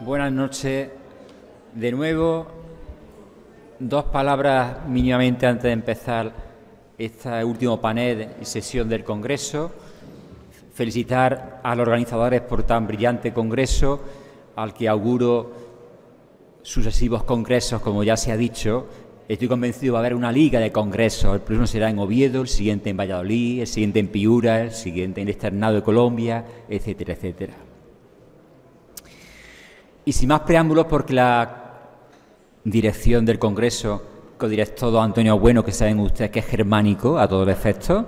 Buenas noches. De nuevo, dos palabras mínimamente antes de empezar este último panel y sesión del Congreso. Felicitar a los organizadores por tan brillante Congreso, al que auguro sucesivos congresos, como ya se ha dicho. Estoy convencido va a haber una liga de congresos. El próximo será en Oviedo, el siguiente en Valladolid, el siguiente en Piura, el siguiente en el Externado de Colombia, etcétera, etcétera. Y sin más preámbulos, porque la dirección del Congreso, codirector don Antonio Bueno, que saben ustedes que es germánico a todos los efectos,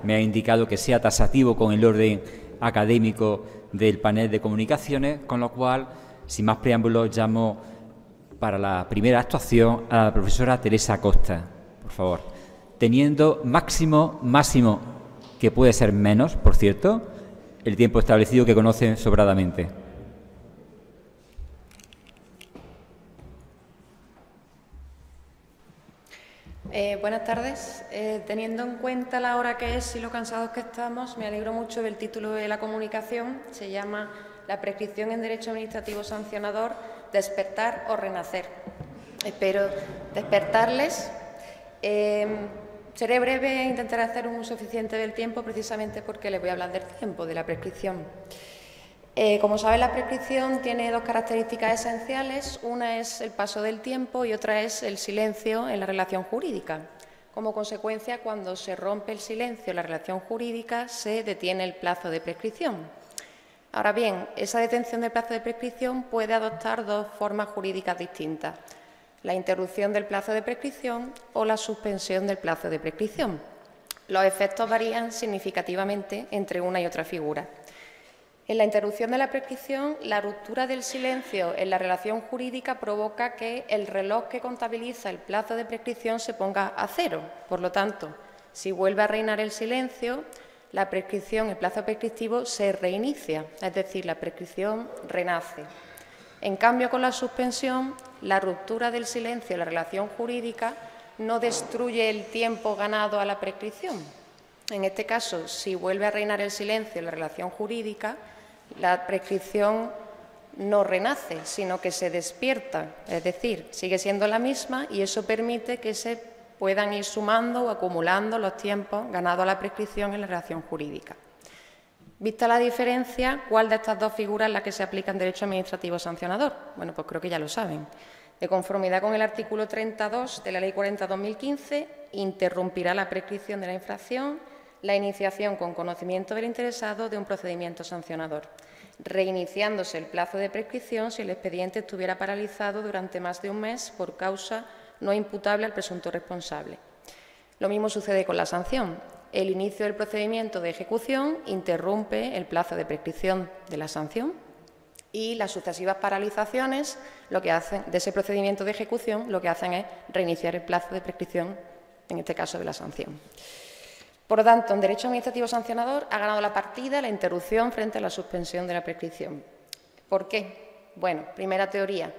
me ha indicado que sea tasativo con el orden académico del panel de comunicaciones, con lo cual, sin más preámbulos, llamo para la primera actuación a la profesora Teresa Costa, por favor, teniendo máximo, que puede ser menos, por cierto, el tiempo establecido que conocen sobradamente. Buenas tardes. Teniendo en cuenta la hora que es y lo cansados que estamos, me alegro mucho del título de la comunicación. Se llama La prescripción en Derecho Administrativo Sancionador, despertar o renacer. Espero despertarles. Seré breve e intentaré hacer un uso eficiente del tiempo, precisamente porque les voy a hablar del tiempo, de la prescripción. Como saben, la prescripción tiene dos características esenciales. Una es el paso del tiempo y otra es el silencio en la relación jurídica. Como consecuencia, cuando se rompe el silencio en la relación jurídica, se detiene el plazo de prescripción. Ahora bien, esa detención del plazo de prescripción puede adoptar dos formas jurídicas distintas: la interrupción del plazo de prescripción o la suspensión del plazo de prescripción. Los efectos varían significativamente entre una y otra figura. En la interrupción de la prescripción, la ruptura del silencio en la relación jurídica provoca que el reloj que contabiliza el plazo de prescripción se ponga a cero. Por lo tanto, si vuelve a reinar el silencio, la prescripción, el plazo prescriptivo, se reinicia, es decir, la prescripción renace. En cambio, con la suspensión, la ruptura del silencio en la relación jurídica no destruye el tiempo ganado a la prescripción. En este caso, si vuelve a reinar el silencio en la relación jurídica, la prescripción no renace, sino que se despierta, es decir, sigue siendo la misma, y eso permite que se puedan ir sumando o acumulando los tiempos ganados a la prescripción en la relación jurídica. Vista la diferencia, ¿cuál de estas dos figuras es la que se aplica en derecho administrativo sancionador? Bueno, pues creo que ya lo saben. De conformidad con el artículo 32 de la Ley 40/2015, interrumpirá la prescripción de la infracción la iniciación con conocimiento del interesado de un procedimiento sancionador, reiniciándose el plazo de prescripción si el expediente estuviera paralizado durante más de un mes por causa no imputable al presunto responsable. Lo mismo sucede con la sanción. El inicio del procedimiento de ejecución interrumpe el plazo de prescripción de la sanción y las sucesivas paralizaciones de ese procedimiento de ejecución lo que hacen es reiniciar el plazo de prescripción, en este caso de la sanción. Por lo tanto, en derecho administrativo sancionador ha ganado la partida la interrupción frente a la suspensión de la prescripción. ¿Por qué? Bueno, primera teoría.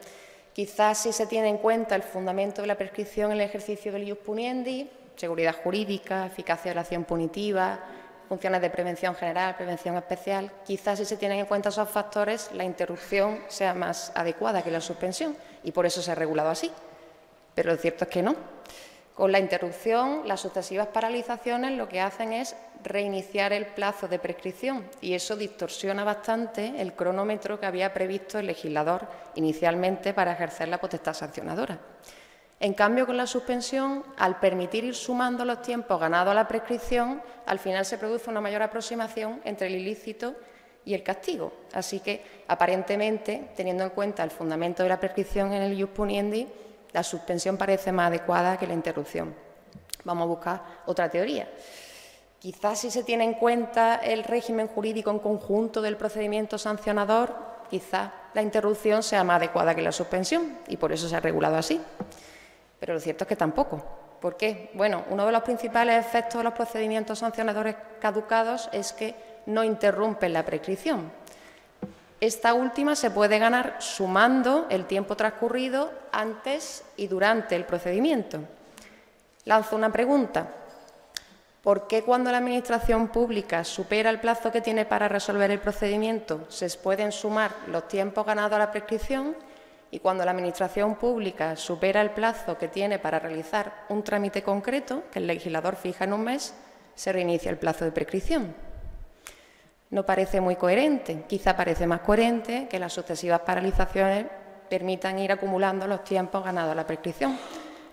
Quizás si se tiene en cuenta el fundamento de la prescripción en el ejercicio del ius puniendi, seguridad jurídica, eficacia de la acción punitiva, funciones de prevención general, prevención especial, quizás si se tienen en cuenta esos factores, la interrupción sea más adecuada que la suspensión y por eso se ha regulado así. Pero lo cierto es que no. Con la interrupción, las sucesivas paralizaciones lo que hacen es reiniciar el plazo de prescripción y eso distorsiona bastante el cronómetro que había previsto el legislador inicialmente para ejercer la potestad sancionadora. En cambio, con la suspensión, al permitir ir sumando los tiempos ganados a la prescripción, al final se produce una mayor aproximación entre el ilícito y el castigo. Así que, aparentemente, teniendo en cuenta el fundamento de la prescripción en el ius puniendi, la suspensión parece más adecuada que la interrupción. Vamos a buscar otra teoría. Quizás si se tiene en cuenta el régimen jurídico en conjunto del procedimiento sancionador, quizás la interrupción sea más adecuada que la suspensión y por eso se ha regulado así. Pero lo cierto es que tampoco. ¿Por qué? Bueno, uno de los principales efectos de los procedimientos sancionadores caducados es que no interrumpen la prescripción. Esta última se puede ganar sumando el tiempo transcurrido antes y durante el procedimiento. Lanzo una pregunta. ¿Por qué cuando la Administración pública supera el plazo que tiene para resolver el procedimiento se pueden sumar los tiempos ganados a la prescripción y cuando la Administración pública supera el plazo que tiene para realizar un trámite concreto, que el legislador fija en un mes, se reinicia el plazo de prescripción? No parece muy coherente. Quizá parece más coherente que las sucesivas paralizaciones permitan ir acumulando los tiempos ganados a la prescripción.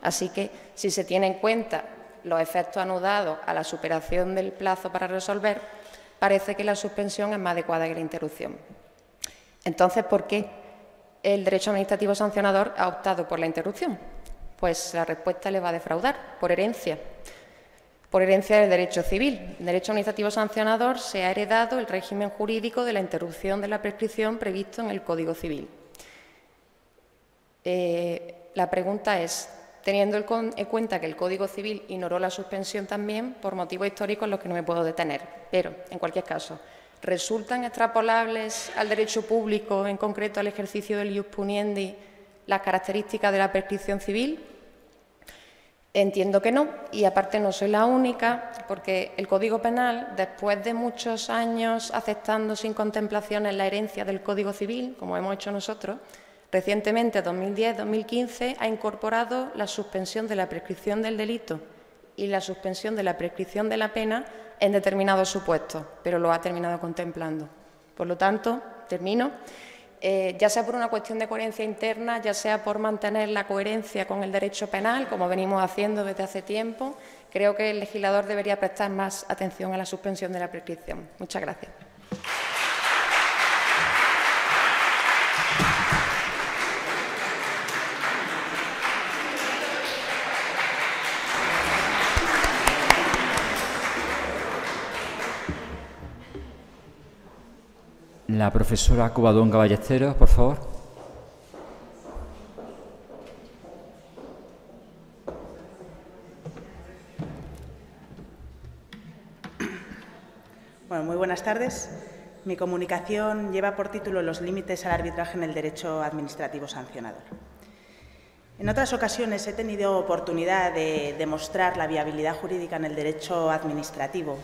Así que, si se tiene en cuenta los efectos anudados a la superación del plazo para resolver, parece que la suspensión es más adecuada que la interrupción. Entonces, ¿por qué el derecho administrativo sancionador ha optado por la interrupción? Pues la respuesta le va a defraudar, por herencia del derecho civil. El derecho administrativo sancionador se ha heredado el régimen jurídico de la interrupción de la prescripción previsto en el Código Civil. La pregunta es, teniendo en cuenta que el Código Civil ignoró la suspensión también, por motivos históricos en los que no me puedo detener, pero, en cualquier caso, ¿resultan extrapolables al derecho público, en concreto al ejercicio del ius puniendi, las características de la prescripción civil? Entiendo que no, y aparte no soy la única, porque el Código Penal, después de muchos años aceptando sin contemplaciones la herencia del Código Civil, como hemos hecho nosotros, recientemente, 2010-2015, ha incorporado la suspensión de la prescripción del delito y la suspensión de la prescripción de la pena en determinados supuestos, pero lo ha terminado contemplando. Por lo tanto, termino. Ya sea por una cuestión de coherencia interna, ya sea por mantener la coherencia con el derecho penal, como venimos haciendo desde hace tiempo, creo que el legislador debería prestar más atención a la suspensión de la prescripción. Muchas gracias. La profesora Covadonga Ballesteros, por favor. Bueno, muy buenas tardes. Mi comunicación lleva por título Los límites al arbitraje en el derecho administrativo sancionador. En otras ocasiones he tenido oportunidad de demostrar la viabilidad jurídica en el derecho administrativo,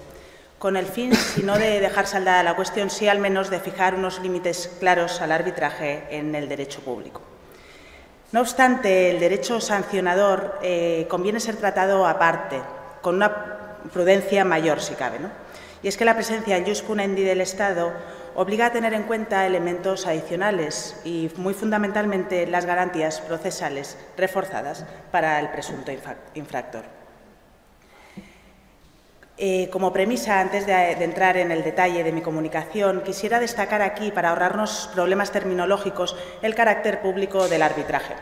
con el fin, si no de dejar saldada la cuestión, sí al menos de fijar unos límites claros al arbitraje en el derecho público. No obstante, el derecho sancionador conviene ser tratado aparte, con una prudencia mayor, si cabe, ¿no? Y es que la presencia en ius puniendi del Estado obliga a tener en cuenta elementos adicionales y, muy fundamentalmente, las garantías procesales reforzadas para el presunto infractor. Como premisa, antes de entrar en el detalle de mi comunicación, quisiera destacar aquí, para ahorrarnos problemas terminológicos, el carácter público del arbitraje.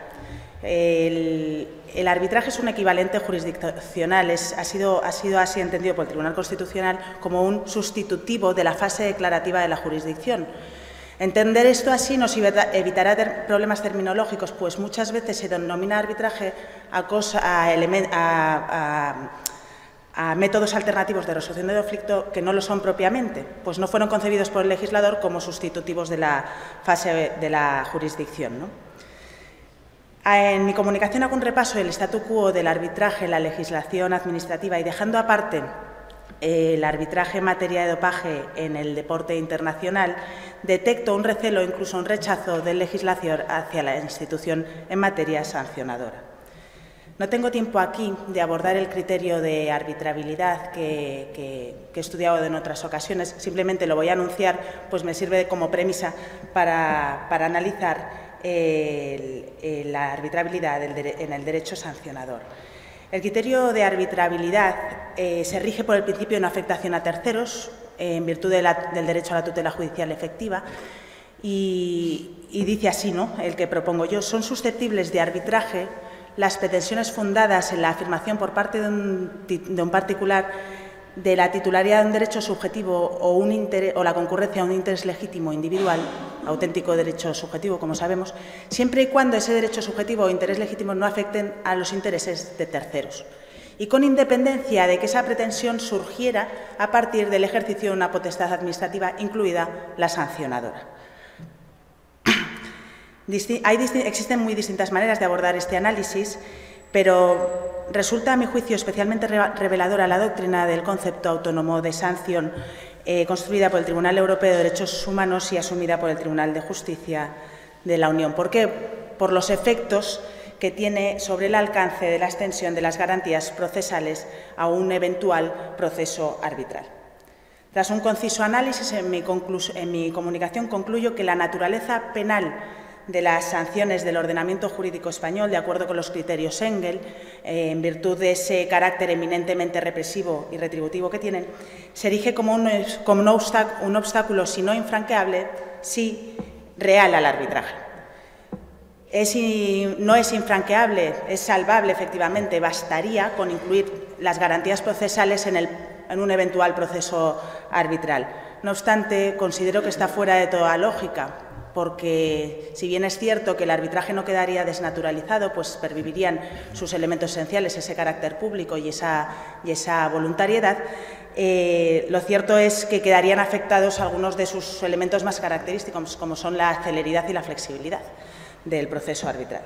El arbitraje es un equivalente jurisdiccional, ha sido así entendido por el Tribunal Constitucional como un sustitutivo de la fase declarativa de la jurisdicción. Entender esto así nos evitará problemas terminológicos, pues muchas veces se denomina arbitraje a métodos alternativos de resolución de conflicto que no lo son propiamente, pues no fueron concebidos por el legislador como sustitutivos de la fase de la jurisdicción, ¿no? En mi comunicación hago un repaso del statu quo del arbitraje en la legislación administrativa y, dejando aparte el arbitraje en materia de dopaje en el deporte internacional, detecto un recelo, incluso un rechazo del legislador hacia la institución en materia sancionadora. No tengo tiempo aquí de abordar el criterio de arbitrabilidad que he estudiado en otras ocasiones, simplemente lo voy a anunciar, pues me sirve como premisa para analizar la arbitrabilidad en el derecho sancionador. El criterio de arbitrabilidad se rige por el principio de no afectación a terceros, en virtud del derecho a la tutela judicial efectiva, y dice así, ¿no?, el que propongo yo: son susceptibles de arbitraje las pretensiones fundadas en la afirmación por parte de un particular de la titularidad de un derecho subjetivo o la concurrencia a un interés legítimo individual, auténtico derecho subjetivo, como sabemos, siempre y cuando ese derecho subjetivo o interés legítimo no afecten a los intereses de terceros, y con independencia de que esa pretensión surgiera a partir del ejercicio de una potestad administrativa, incluida la sancionadora. Existen muy distintas maneras de abordar este análisis, pero resulta, a mi juicio, especialmente reveladora la doctrina del concepto autónomo de sanción construida por el Tribunal Europeo de Derechos Humanos y asumida por el Tribunal de Justicia de la Unión. ¿Por qué? Por los efectos que tiene sobre el alcance de la extensión de las garantías procesales a un eventual proceso arbitral. Tras un conciso análisis, en mi comunicación concluyo que la naturaleza penal de las sanciones del ordenamiento jurídico español, de acuerdo con los criterios Engel, en virtud de ese carácter eminentemente represivo y retributivo que tienen, se erige como un obstáculo, si no infranqueable, sí real al arbitraje. No es infranqueable, es salvable, efectivamente. Bastaría con incluir las garantías procesales en un eventual proceso arbitral. No obstante, considero que está fuera de toda lógica, porque si bien es cierto que el arbitraje no quedaría desnaturalizado, pues pervivirían sus elementos esenciales, ese carácter público y esa voluntariedad, lo cierto es que quedarían afectados algunos de sus elementos más característicos, como son la celeridad y la flexibilidad del proceso arbitral.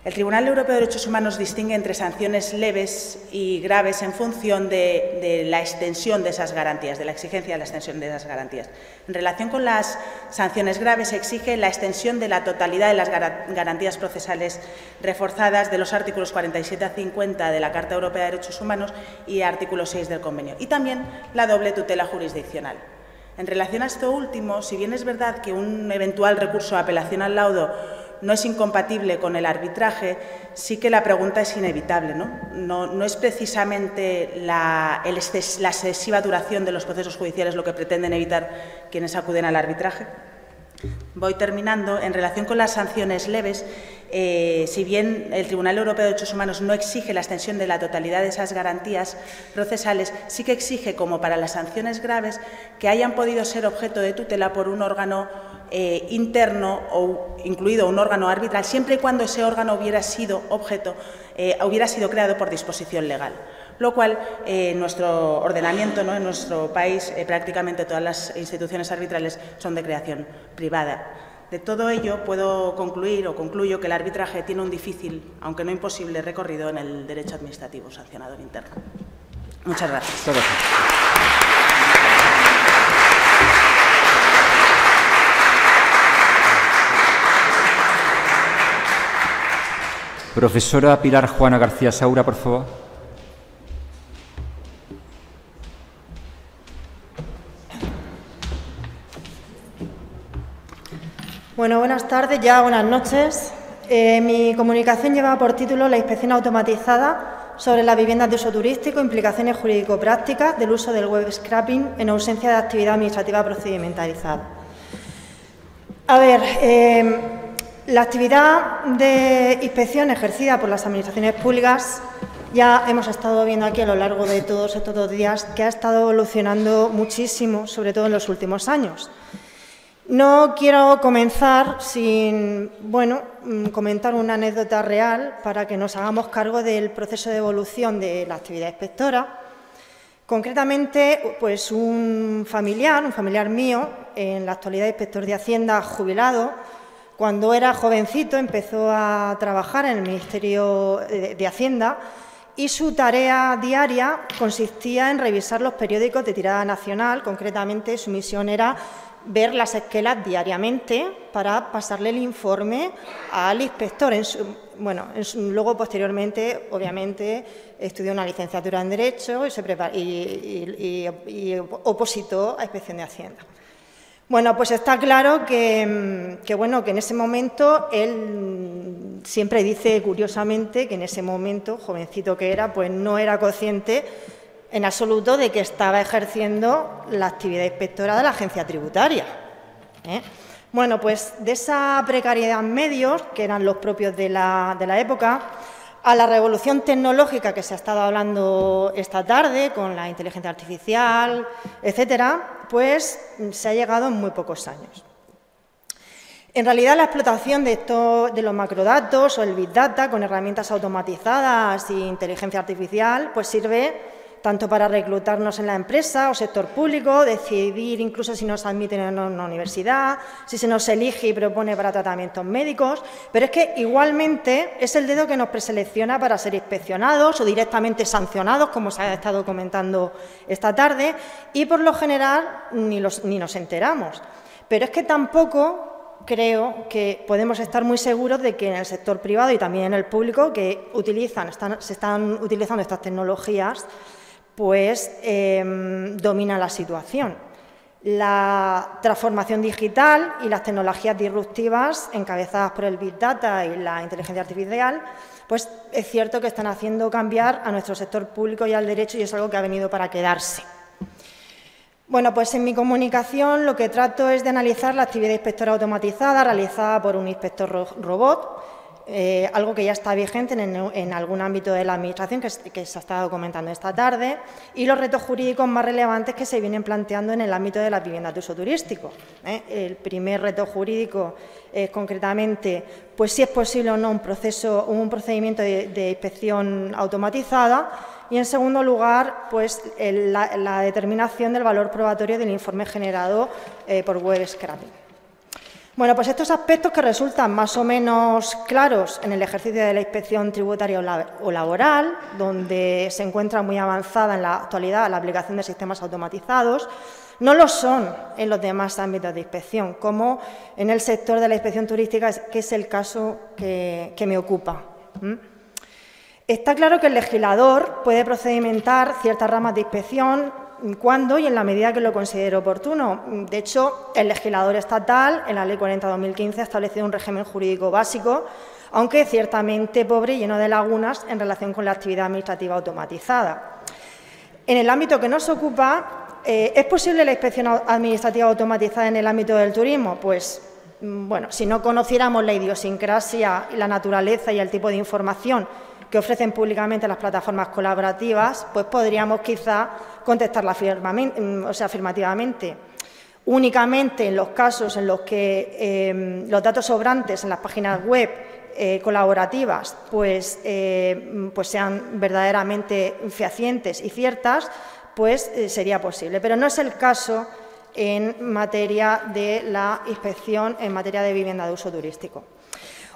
El Tribunal Europeo de Derechos Humanos distingue entre sanciones leves y graves en función de la extensión de esas garantías, de la exigencia de la extensión de esas garantías. En relación con las sanciones graves, se exige la extensión de la totalidad de las garantías procesales reforzadas de los artículos 47 a 50 de la Carta Europea de Derechos Humanos y artículo 6 del Convenio, y también la doble tutela jurisdiccional. En relación a esto último, si bien es verdad que un eventual recurso de apelación al laudo no es incompatible con el arbitraje, sí que la pregunta es inevitable, ¿no? Es precisamente la excesiva duración de los procesos judiciales lo que pretenden evitar quienes acuden al arbitraje. Voy terminando. En relación con las sanciones leves, si bien el Tribunal Europeo de Derechos Humanos no exige la extensión de la totalidad de esas garantías procesales, sí que exige, como para las sanciones graves, que hayan podido ser objeto de tutela por un órgano interno o incluido un órgano arbitral, siempre y cuando ese órgano hubiera sido creado por disposición legal. Lo cual, en nuestro ordenamiento, ¿no?, en nuestro país, prácticamente todas las instituciones arbitrales son de creación privada. De todo ello puedo concluir o concluyo que el arbitraje tiene un difícil, aunque no imposible, recorrido en el derecho administrativo sancionador interno. Muchas gracias. Profesora Pilar Juana García Saura, por favor. Bueno, buenas tardes, ya buenas noches. Mi comunicación lleva por título La inspección automatizada sobre las viviendas de uso turístico, implicaciones jurídico-prácticas del uso del web scrapping en ausencia de actividad administrativa procedimentalizada. A ver, la actividad de inspección ejercida por las administraciones públicas ya hemos estado viendo aquí a lo largo de todos estos 2 días que ha estado evolucionando muchísimo, sobre todo en los últimos años. No quiero comenzar sin, comentar una anécdota real para que nos hagamos cargo del proceso de evolución de la actividad inspectora. Concretamente, pues un familiar mío, en la actualidad inspector de Hacienda jubilado, cuando era jovencito empezó a trabajar en el Ministerio de Hacienda y su tarea diaria consistía en revisar los periódicos de tirada nacional. Concretamente, su misión era ver las esquelas diariamente para pasarle el informe al inspector. Luego, posteriormente, obviamente, estudió una licenciatura en Derecho y opositó a Inspección de Hacienda. Bueno, pues está claro que en ese momento él siempre dice curiosamente que en ese momento, jovencito que era, pues no era consciente en absoluto de que estaba ejerciendo la actividad inspectora de la agencia tributaria. Bueno, pues de esa precariedad en medios, que eran los propios de la época, a la revolución tecnológica que se ha estado hablando esta tarde, con la inteligencia artificial, etcétera, pues se ha llegado en muy pocos años. En realidad, la explotación de los macrodatos o el Big Data con herramientas automatizadas e inteligencia artificial pues sirve tanto para reclutarnos en la empresa o sector público, decidir incluso si nos admiten en una universidad, si se nos elige y propone para tratamientos médicos, pero es que igualmente es el dedo que nos preselecciona para ser inspeccionados o directamente sancionados, como se ha estado comentando esta tarde, y por lo general ni nos enteramos. Pero es que tampoco creo que podemos estar muy seguros de que en el sector privado y también en el público que se están utilizando estas tecnologías, pues domina la situación. La transformación digital y las tecnologías disruptivas encabezadas por el Big Data y la inteligencia artificial, pues es cierto que están haciendo cambiar a nuestro sector público y al derecho, y es algo que ha venido para quedarse. Bueno, pues en mi comunicación lo que trato es de analizar la actividad inspectora automatizada realizada por un inspector robot, algo que ya está vigente en algún ámbito de la Administración que se ha estado comentando esta tarde, y los retos jurídicos más relevantes que se vienen planteando en el ámbito de las viviendas de uso turístico. El primer reto jurídico es concretamente pues si es posible o no un procedimiento de inspección automatizada, y en segundo lugar pues la determinación del valor probatorio del informe generado por web scraping. Bueno, pues estos aspectos que resultan más o menos claros en el ejercicio de la inspección tributaria o laboral, donde se encuentra muy avanzada en la actualidad la aplicación de sistemas automatizados, no lo son en los demás ámbitos de inspección, como en el sector de la inspección turística, que es el caso que me ocupa. Está claro que el legislador puede procedimentar ciertas ramas de inspección cuando y en la medida que lo considere oportuno. De hecho, el legislador estatal, en la Ley 40/2015, ha establecido un régimen jurídico básico, aunque ciertamente pobre y lleno de lagunas en relación con la actividad administrativa automatizada. En el ámbito que nos ocupa, ¿es posible la inspección administrativa automatizada en el ámbito del turismo? Pues, bueno, si no conociéramos la idiosincrasia, la naturaleza y el tipo de información que ofrecen públicamente las plataformas colaborativas, pues podríamos quizá contestarla afirmativamente. Únicamente en los casos en los que los datos sobrantes en las páginas web colaborativas pues sean verdaderamente fehacientes y ciertas, pues sería posible. Pero no es el caso en materia de la inspección en materia de vivienda de uso turístico.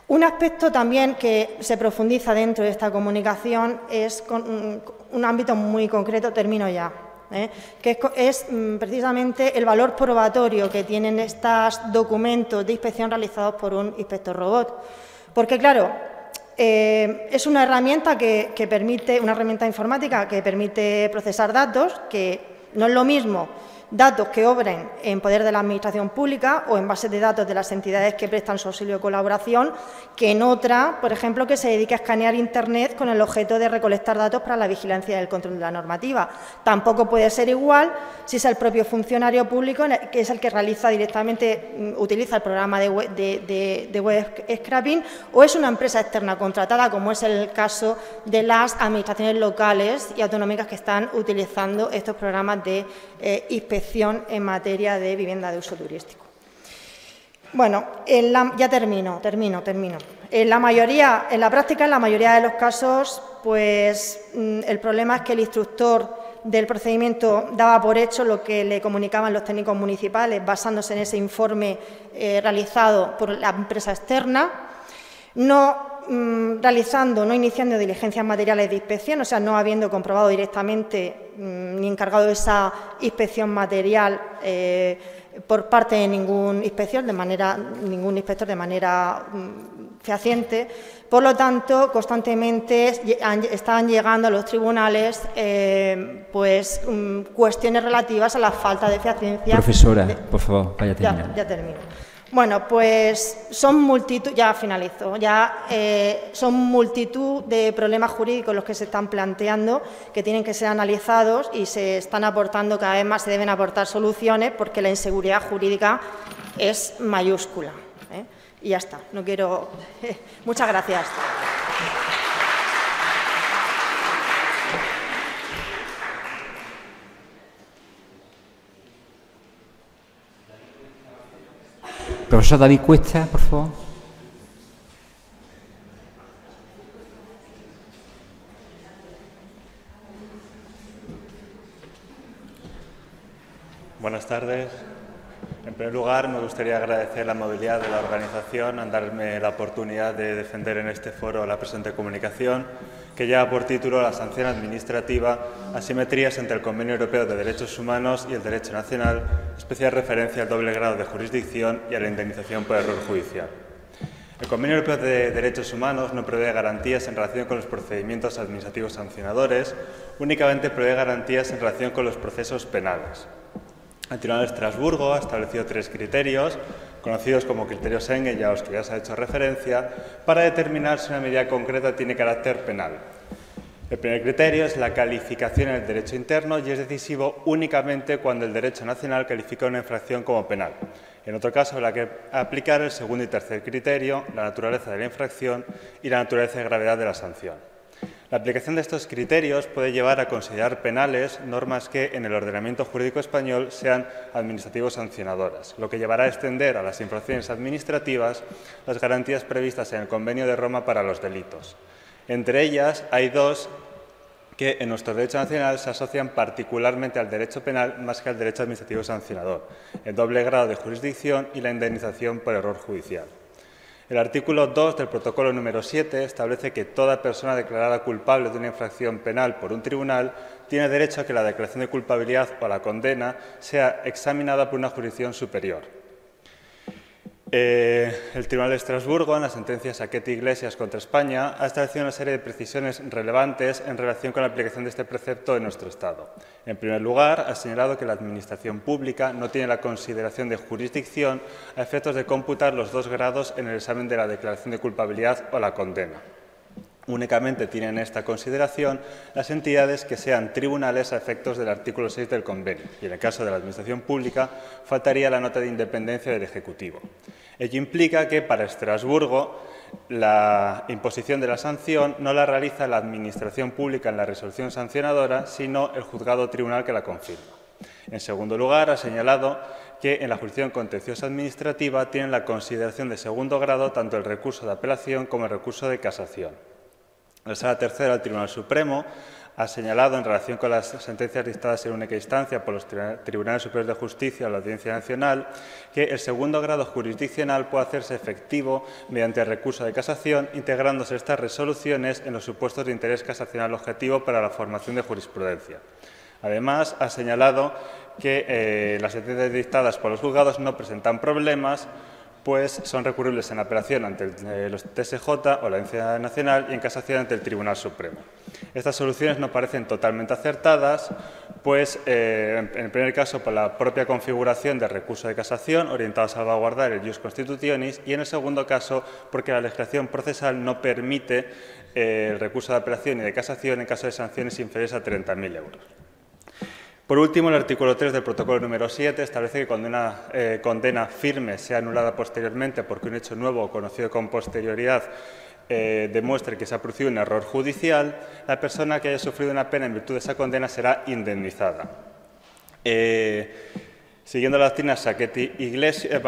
Un aspecto también que se profundiza dentro de esta comunicación es con un ámbito muy concreto, termino ya, que es precisamente el valor probatorio que tienen estos documentos de inspección realizados por un inspector robot. Porque, claro, es una herramienta que permite, una herramienta informática que permite procesar datos, que no es lo mismo datos que obren en poder de la Administración pública o en bases de datos de las entidades que prestan su auxilio de colaboración, que en otra, por ejemplo, que se dedique a escanear Internet con el objeto de recolectar datos para la vigilancia y el control de la normativa. Tampoco puede ser igual si es el propio funcionario público que es el que realiza directamente, utiliza el programa de web scraping, o es una empresa externa contratada, como es el caso de las administraciones locales y autonómicas que están utilizando estos programas de inspección en materia de vivienda de uso turístico. Bueno, ya termino. En la práctica, en la mayoría de los casos, pues el problema es que el instructor del procedimiento daba por hecho lo que le comunicaban los técnicos municipales, basándose en ese informe realizado por la empresa externa, no iniciando diligencias materiales de inspección, o sea, no habiendo comprobado directamente ni encargado esa inspección material por parte de ningún inspector de manera fehaciente. Por lo tanto, constantemente están llegando a los tribunales pues cuestiones relativas a la falta de fehaciencia. Profesora, por favor, vaya terminando. Ya termino. Bueno, pues son multitud de problemas jurídicos los que se están planteando, que tienen que ser analizados y se están aportando, cada vez más se deben aportar soluciones, porque la inseguridad jurídica es mayúscula. Y ya está, no quiero... Muchas gracias. Profesor David Cuesta, por favor. Buenas tardes. En primer lugar, me gustaría agradecer la amabilidad de la organización en darme la oportunidad de defender en este foro la presente comunicación, que lleva por título La sanción administrativa, asimetrías entre el Convenio Europeo de Derechos Humanos y el Derecho Nacional, especial referencia al doble grado de jurisdicción y a la indemnización por error judicial. El Convenio Europeo de Derechos Humanos no prevé garantías en relación con los procedimientos administrativos sancionadores, únicamente prevé garantías en relación con los procesos penales. El Tribunal de Estrasburgo ha establecido 3 criterios, conocidos como criterios Schengen y a los que ya se ha hecho referencia, para determinar si una medida concreta tiene carácter penal. El primer criterio es la calificación en el derecho interno y es decisivo únicamente cuando el derecho nacional califica una infracción como penal. En otro caso, habrá que aplicar el segundo y tercer criterio, la naturaleza de la infracción y la naturaleza de gravedad de la sanción. La aplicación de estos criterios puede llevar a considerar penales normas que en el ordenamiento jurídico español sean administrativos sancionadoras, lo que llevará a extender a las infracciones administrativas las garantías previstas en el Convenio de Roma para los delitos. Entre ellas hay 2 que en nuestro derecho nacional se asocian particularmente al derecho penal más que al derecho administrativo sancionador, el doble grado de jurisdicción y la indemnización por error judicial. El artículo 2 del protocolo número 7 establece que toda persona declarada culpable de una infracción penal por un tribunal tiene derecho a que la declaración de culpabilidad o la condena sea examinada por una jurisdicción superior. El Tribunal de Estrasburgo, en la sentencia Sacchetti Iglesias contra España, ha establecido una serie de precisiones relevantes en relación con la aplicación de este precepto en nuestro Estado. En primer lugar, ha señalado que la Administración pública no tiene la consideración de jurisdicción a efectos de computar los 2 grados en el examen de la declaración de culpabilidad o la condena. Únicamente tienen esta consideración las entidades que sean tribunales a efectos del artículo 6 del convenio, y en el caso de la Administración pública faltaría la nota de independencia del Ejecutivo. Ello implica que para Estrasburgo la imposición de la sanción no la realiza la Administración pública en la resolución sancionadora, sino el juzgado o tribunal que la confirma. En segundo lugar, ha señalado que en la jurisdicción contenciosa administrativa tienen la consideración de segundo grado tanto el recurso de apelación como el recurso de casación. La Sala Tercera del Tribunal Supremo ha señalado, en relación con las sentencias dictadas en única instancia por los Tribunales Superiores de Justicia o la Audiencia Nacional, que el segundo grado jurisdiccional puede hacerse efectivo mediante el recurso de casación, integrándose estas resoluciones en los supuestos de interés casacional objetivo para la formación de jurisprudencia. Además, ha señalado que las sentencias dictadas por los juzgados no presentan problemas, pues son recurribles en apelación ante los TSJ o la Audiencia Nacional y en casación ante el Tribunal Supremo. Estas soluciones no parecen totalmente acertadas, pues en el primer caso por la propia configuración del recurso de casación orientado a salvaguardar el ius constitutionis y en el segundo caso porque la legislación procesal no permite el recurso de apelación y de casación en caso de sanciones inferiores a 30.000 euros. Por último, el artículo 3 del protocolo número 7 establece que cuando una condena firme sea anulada posteriormente porque un hecho nuevo o conocido con posterioridad demuestre que se ha producido un error judicial, la persona que haya sufrido una pena en virtud de esa condena será indemnizada. Siguiendo la doctrina Sacchetti Iglesias,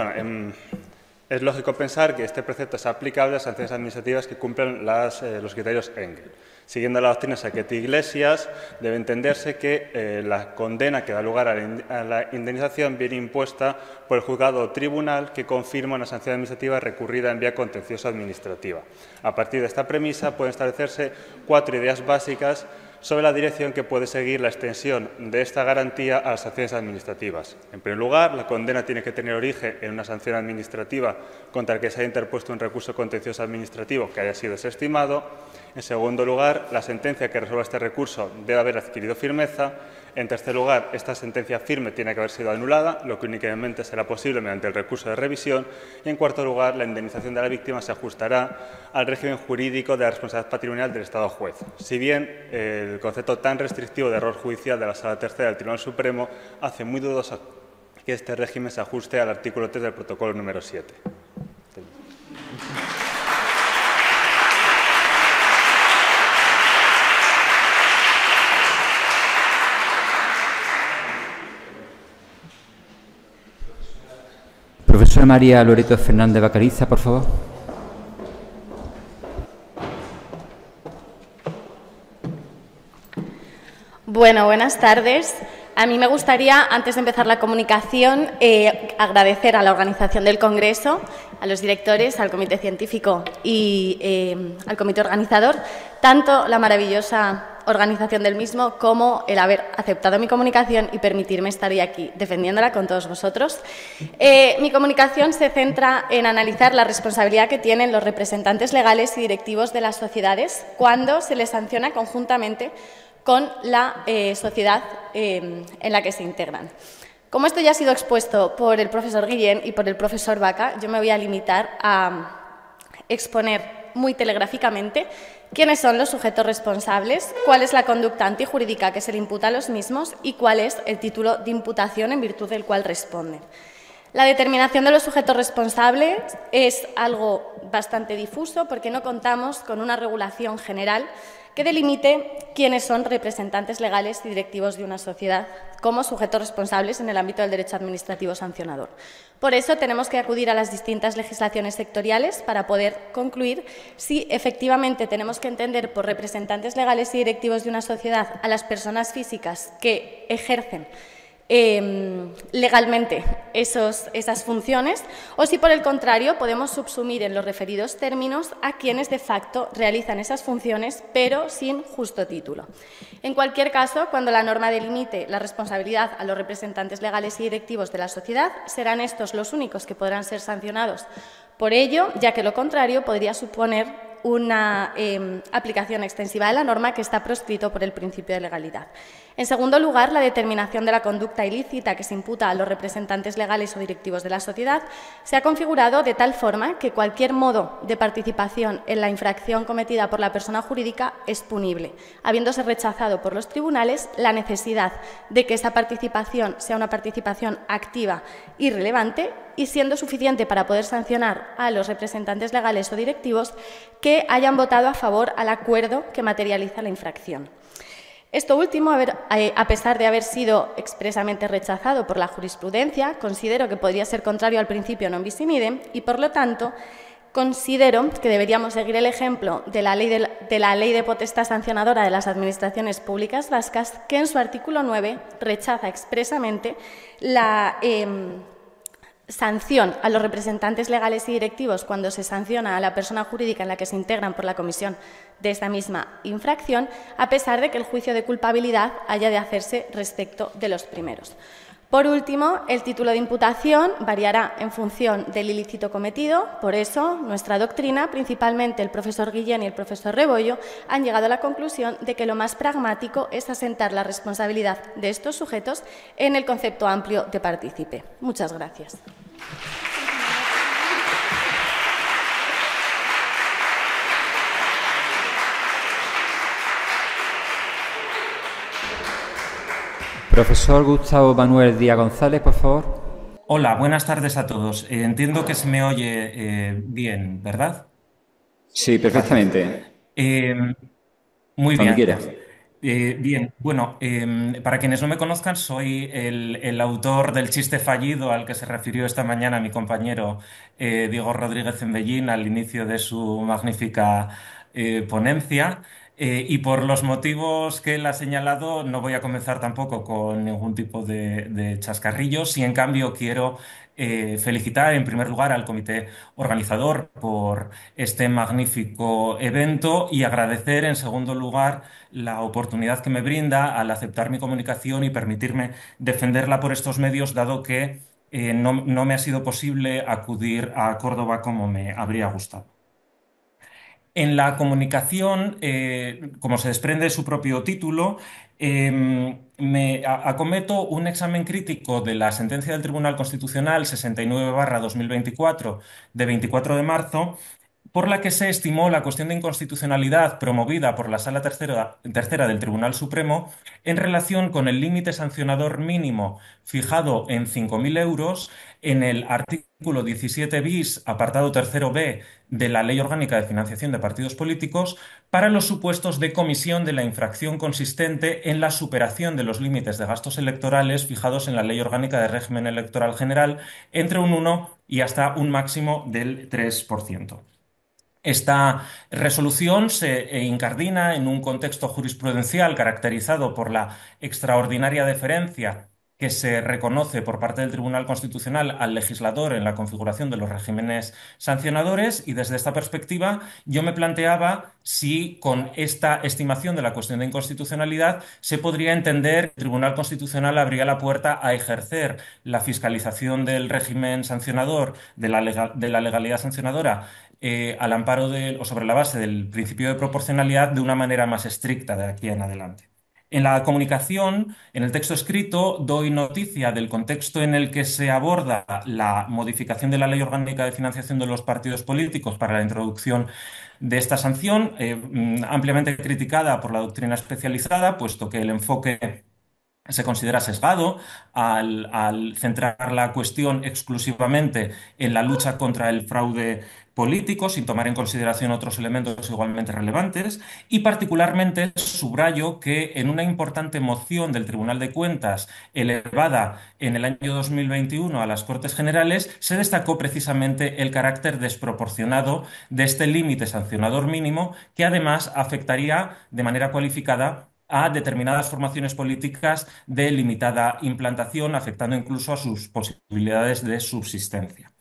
es lógico pensar que este precepto es aplicable a sanciones administrativas que cumplen los criterios Engel. Siguiendo la doctrina Sacchetti Iglesias, debe entenderse que la condena que da lugar a la indemnización viene impuesta por el juzgado o tribunal que confirma una sanción administrativa recurrida en vía contenciosa administrativa. A partir de esta premisa pueden establecerse 4 ideas básicas sobre la dirección que puede seguir la extensión de esta garantía a las sanciones administrativas. En primer lugar, la condena tiene que tener origen en una sanción administrativa contra la que se haya interpuesto un recurso contencioso administrativo que haya sido desestimado. En segundo lugar, la sentencia que resuelva este recurso debe haber adquirido firmeza. En tercer lugar, esta sentencia firme tiene que haber sido anulada, lo que únicamente será posible mediante el recurso de revisión. Y en cuarto lugar, la indemnización de la víctima se ajustará al régimen jurídico de la responsabilidad patrimonial del Estado juez. Si bien el concepto tan restrictivo de error judicial de la Sala Tercera del Tribunal Supremo hace muy dudoso que este régimen se ajuste al artículo 3 del protocolo número 7. Profesora María Loreto Fernández Bacariza, por favor. Bueno, buenas tardes. A mí me gustaría, antes de empezar la comunicación, agradecer a la organización del Congreso, a los directores, al comité científico y al comité organizador, tanto la maravillosa organización del mismo como el haber aceptado mi comunicación y permitirme estar hoy aquí defendiéndola con todos vosotros. Mi comunicación se centra en analizar la responsabilidad que tienen los representantes legales y directivos de las sociedades cuando se les sanciona conjuntamente con la sociedad en la que se integran. Como esto ya ha sido expuesto por el profesor Guillén y por el profesor Baca, yo me voy a limitar a exponer muy telegráficamente quiénes son los sujetos responsables, cuál es la conducta antijurídica que se le imputa a los mismos y cuál es el título de imputación en virtud del cual responden. La determinación de los sujetos responsables es algo bastante difuso porque no contamos con una regulación general que delimite quiénes son representantes legales y directivos de una sociedad como sujetos responsables en el ámbito del derecho administrativo sancionador. Por eso tenemos que acudir a las distintas legislaciones sectoriales para poder concluir si efectivamente tenemos que entender por representantes legales y directivos de una sociedad a las personas físicas que ejercen legalmente esas funciones o si, por el contrario, podemos subsumir en los referidos términos a quienes de facto realizan esas funciones, pero sin justo título. En cualquier caso, cuando la norma delimite la responsabilidad a los representantes legales y directivos de la sociedad, serán estos los únicos que podrán ser sancionados por ello, ya que lo contrario podría suponer una aplicación extensiva de la norma que está proscrito por el principio de legalidad. En segundo lugar, la determinación de la conducta ilícita que se imputa a los representantes legales o directivos de la sociedad se ha configurado de tal forma que cualquier modo de participación en la infracción cometida por la persona jurídica es punible, habiéndose rechazado por los tribunales la necesidad de que esa participación sea una participación activa y relevante y siendo suficiente para poder sancionar a los representantes legales o directivos que hayan votado a favor al acuerdo que materializa la infracción. Esto último, a pesar de haber sido expresamente rechazado por la jurisprudencia, considero que podría ser contrario al principio non bis in idem y, por lo tanto, considero que deberíamos seguir el ejemplo de la Ley de Potestad Sancionadora de las Administraciones Públicas Vascas, que en su artículo 9 rechaza expresamente la sanción a los representantes legales y directivos cuando se sanciona a la persona jurídica en la que se integran por la comisión de esta misma infracción, a pesar de que el juicio de culpabilidad haya de hacerse respecto de los primeros. Por último, el título de imputación variará en función del ilícito cometido, por eso nuestra doctrina, principalmente el profesor Guillén y el profesor Rebollo, han llegado a la conclusión de que lo más pragmático es asentar la responsabilidad de estos sujetos en el concepto amplio de partícipe. Muchas gracias. Profesor Gustavo Manuel Díaz González, por favor. Hola, buenas tardes a todos. Entiendo que se me oye bien, ¿verdad? Sí, perfectamente. Muy Cuando bien. quieras. Bien, bueno, para quienes no me conozcan, soy el autor del chiste fallido al que se refirió esta mañana mi compañero Diego Rodríguez Embellín al inicio de su magnífica ponencia. Y por los motivos que él ha señalado, no voy a comenzar tampoco con ningún tipo de chascarrillos y, en cambio, quiero felicitar en primer lugar al comité organizador por este magnífico evento y agradecer en segundo lugar la oportunidad que me brinda al aceptar mi comunicación y permitirme defenderla por estos medios, dado que no me ha sido posible acudir a Córdoba como me habría gustado. En la comunicación, como se desprende de su propio título, me acometo un examen crítico de la sentencia del Tribunal Constitucional 69/2024 de 24 de marzo, por la que se estimó la cuestión de inconstitucionalidad promovida por la Sala Tercera del Tribunal Supremo en relación con el límite sancionador mínimo fijado en 5.000 euros en el artículo 17 bis, apartado tercero B de la Ley Orgánica de Financiación de Partidos Políticos para los supuestos de comisión de la infracción consistente en la superación de los límites de gastos electorales fijados en la Ley Orgánica de Régimen Electoral General entre un 1 y hasta un máximo del 3%. Esta resolución se incardina en un contexto jurisprudencial caracterizado por la extraordinaria deferencia que se reconoce por parte del Tribunal Constitucional al legislador en la configuración de los regímenes sancionadores, y desde esta perspectiva yo me planteaba si con esta estimación de la cuestión de inconstitucionalidad se podría entender que el Tribunal Constitucional abría la puerta a ejercer la fiscalización del régimen sancionador, de la legalidad sancionadora, al amparo o sobre la base del principio de proporcionalidad de una manera más estricta de aquí en adelante. En la comunicación, en el texto escrito, doy noticia del contexto en el que se aborda la modificación de la Ley Orgánica de Financiación de los Partidos Políticos para la introducción de esta sanción, ampliamente criticada por la doctrina especializada, puesto que el enfoque se considera sesgado al centrar la cuestión exclusivamente en la lucha contra el fraude político, sin tomar en consideración otros elementos igualmente relevantes, y particularmente subrayo que en una importante moción del Tribunal de Cuentas elevada en el año 2021 a las Cortes Generales se destacó precisamente el carácter desproporcionado de este límite sancionador mínimo, que además afectaría de manera cualificada a determinadas formaciones políticas de limitada implantación, afectando incluso a sus posibilidades de subsistencia.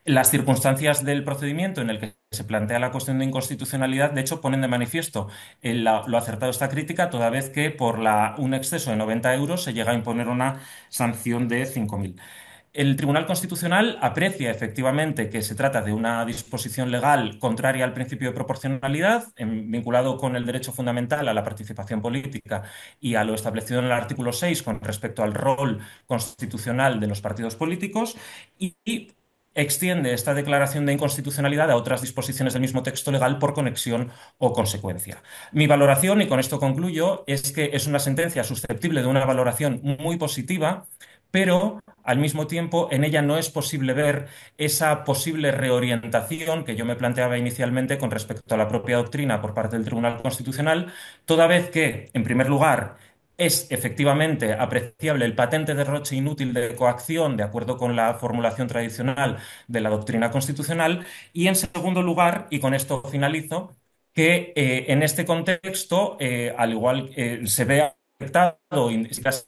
Las circunstancias del procedimiento en el que se plantea la cuestión de inconstitucionalidad, de hecho, ponen de manifiesto lo acertado de esta crítica, toda vez que por un exceso de 90 euros se llega a imponer una sanción de 5.000. El Tribunal Constitucional aprecia efectivamente que se trata de una disposición legal contraria al principio de proporcionalidad, vinculado con el derecho fundamental a la participación política y a lo establecido en el artículo 6 con respecto al rol constitucional de los partidos políticos, y extiende esta declaración de inconstitucionalidad a otras disposiciones del mismo texto legal por conexión o consecuencia. Mi valoración, y con esto concluyo, es que es una sentencia susceptible de una valoración muy positiva, pero al mismo tiempo en ella no es posible ver esa posible reorientación que yo me planteaba inicialmente con respecto a la propia doctrina por parte del Tribunal Constitucional, toda vez que, en primer lugar, es efectivamente apreciable el patente derroche inútil de coacción, de acuerdo con la formulación tradicional de la doctrina constitucional, y en segundo lugar, y con esto finalizo, que en este contexto, al igual se ve afectado,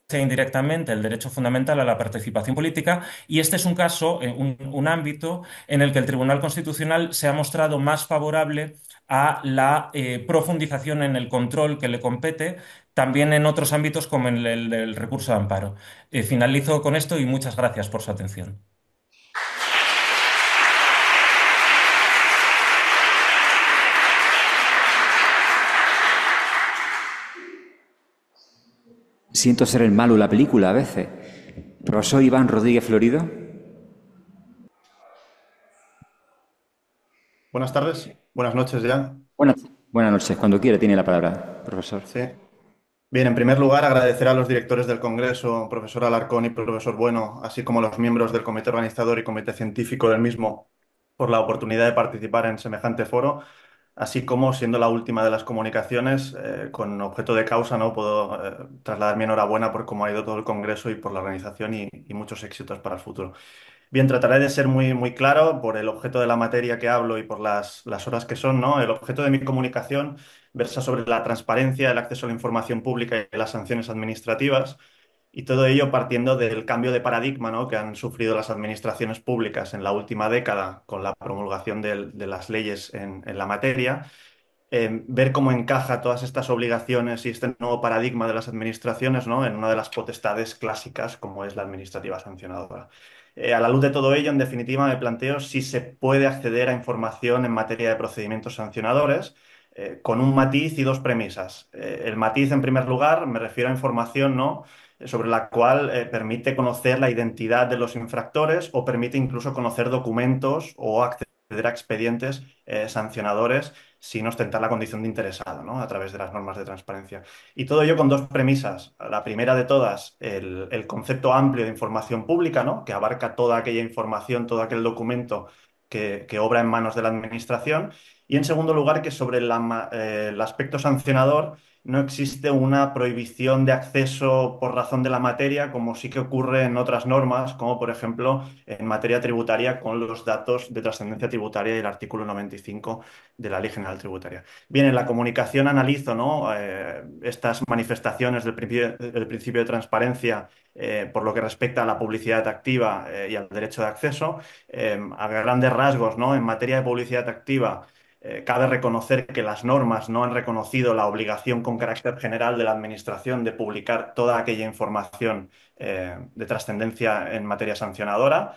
sea indirectamente, el derecho fundamental a la participación política, y este es un caso, un ámbito en el que el Tribunal Constitucional se ha mostrado más favorable a la profundización en el control que le compete, también en otros ámbitos como en el del recurso de amparo. Finalizo con esto y muchas gracias por su atención. Siento ser el malo en la película a veces. Profesor Iván Rodríguez Florido. Buenas tardes, buenas noches ya. Buenas noches, cuando quiera tiene la palabra, profesor. Sí. Bien, en primer lugar, agradecer a los directores del Congreso, profesor Alarcón y profesor Bueno, así como a los miembros del comité organizador y comité científico del mismo, por la oportunidad de participar en semejante foro, así como, siendo la última de las comunicaciones, con objeto de causa, ¿no? Puedo trasladar mi enhorabuena por cómo ha ido todo el Congreso y por la organización y muchos éxitos para el futuro. Bien, trataré de ser muy claro por el objeto de la materia que hablo y por las horas que son, ¿no? El objeto de mi comunicación versa sobre la transparencia, el acceso a la información pública y las sanciones administrativas, y todo ello partiendo del cambio de paradigma, ¿no? Que han sufrido las administraciones públicas en la última década con la promulgación de las leyes en la materia. Ver cómo encaja todas estas obligaciones y este nuevo paradigma de las administraciones, ¿no? En una de las potestades clásicas como es la administrativa sancionadora. A la luz de todo ello, en definitiva, me planteo si se puede acceder a información en materia de procedimientos sancionadores, con un matiz y dos premisas. El matiz, en primer lugar, me refiero a información, ¿no? Sobre la cual permite conocer la identidad de los infractores o permite incluso conocer documentos o acceder a expedientes sancionadores sin ostentar la condición de interesado, ¿no? A través de las normas de transparencia. Y todo ello con dos premisas. La primera de todas, el concepto amplio de información pública, ¿no? Que abarca toda aquella información, todo aquel documento que obra en manos de la Administración. Y en segundo lugar, que sobre el aspecto sancionador no existe una prohibición de acceso por razón de la materia, como sí que ocurre en otras normas, como por ejemplo en materia tributaria con los datos de trascendencia tributaria y el artículo 95 de la Ley General Tributaria. Bien, en la comunicación analizo, ¿no?, estas manifestaciones del principio de transparencia por lo que respecta a la publicidad activa y al derecho de acceso. A grandes rasgos, ¿no?, en materia de publicidad activa, cabe reconocer que las normas no han reconocido la obligación con carácter general de la Administración de publicar toda aquella información de trascendencia en materia sancionadora.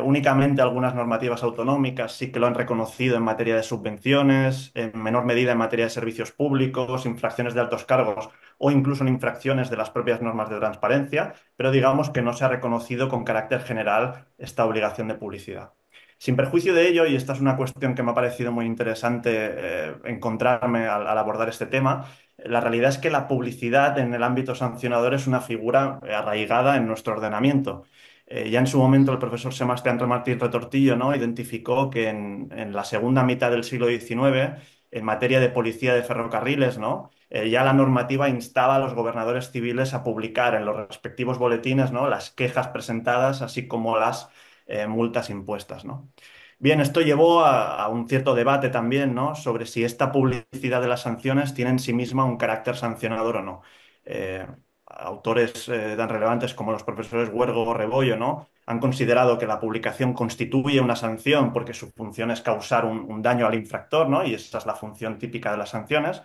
Únicamente algunas normativas autonómicas sí que lo han reconocido en materia de subvenciones, en menor medida en materia de servicios públicos, infracciones de altos cargos o incluso en infracciones de las propias normas de transparencia, pero digamos que no se ha reconocido con carácter general esta obligación de publicidad. Sin perjuicio de ello, y esta es una cuestión que me ha parecido muy interesante encontrarme al abordar este tema, la realidad es que la publicidad en el ámbito sancionador es una figura arraigada en nuestro ordenamiento. Ya en su momento el profesor Sebastián Martín Retortillo, ¿no?, identificó que en la segunda mitad del siglo XIX, en materia de policía de ferrocarriles, ¿no?, ya la normativa instaba a los gobernadores civiles a publicar en los respectivos boletines, ¿no?, las quejas presentadas, así como las multas impuestas, ¿no? Bien, esto llevó a un cierto debate también, ¿no?, sobre si esta publicidad de las sanciones tiene en sí misma un carácter sancionador o no. Autores tan relevantes como los profesores Huergo o Rebollo, ¿no?, han considerado que la publicación constituye una sanción porque su función es causar un daño al infractor, ¿no?, y esa es la función típica de las sanciones.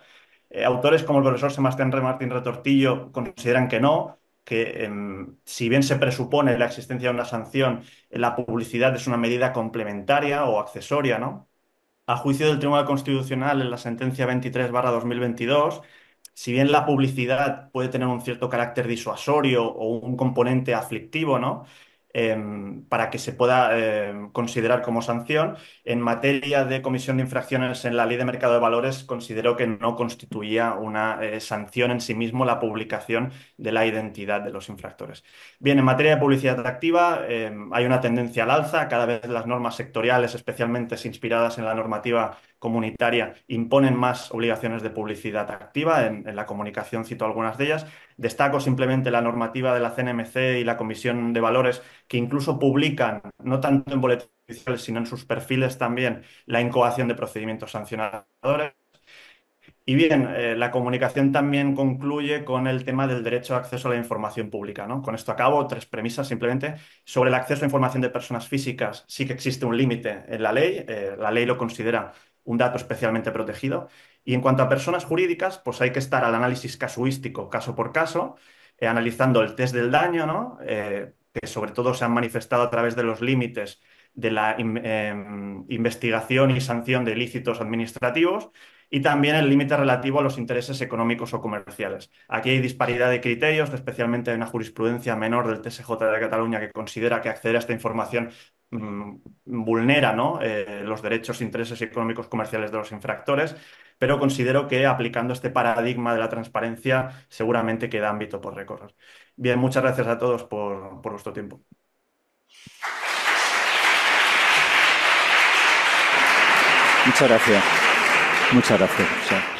Autores como el profesor Sebastián Martín Retortillo consideran que no, que si bien se presupone la existencia de una sanción, la publicidad es una medida complementaria o accesoria, ¿no? A juicio del Tribunal Constitucional, en la sentencia 23/2022, si bien la publicidad puede tener un cierto carácter disuasorio o un componente aflictivo, ¿no?, para que se pueda considerar como sanción, en materia de comisión de infracciones en la Ley de Mercado de Valores consideró que no constituía una sanción en sí mismo la publicación de la identidad de los infractores. Bien, en materia de publicidad activa hay una tendencia al alza. Cada vez las normas sectoriales, especialmente inspiradas en la normativa comunitaria, imponen más obligaciones de publicidad activa. En la comunicación cito algunas de ellas. Destaco simplemente la normativa de la CNMC y la Comisión de Valores, que incluso publican, no tanto en boletines oficiales, sino en sus perfiles también, la incoación de procedimientos sancionadores. Y bien, la comunicación también concluye con el tema del derecho de acceso a la información pública, ¿no? Con esto acabo, 3 premisas simplemente. Sobre el acceso a información de personas físicas sí que existe un límite en la ley lo considera un dato especialmente protegido. Y en cuanto a personas jurídicas, pues hay que estar al análisis casuístico, caso por caso, analizando el test del daño, ¿no?, que sobre todo se han manifestado a través de los límites de la investigación y sanción de ilícitos administrativos, y también el límite relativo a los intereses económicos o comerciales. Aquí hay disparidad de criterios, especialmente hay una jurisprudencia menor del TSJ de Cataluña que considera que acceder a esta información vulnera, ¿no?, los derechos e intereses económicos comerciales de los infractores, pero considero que aplicando este paradigma de la transparencia seguramente queda ámbito por recorrer. Bien, muchas gracias a todos por vuestro tiempo. Muchas gracias. Muchas gracias.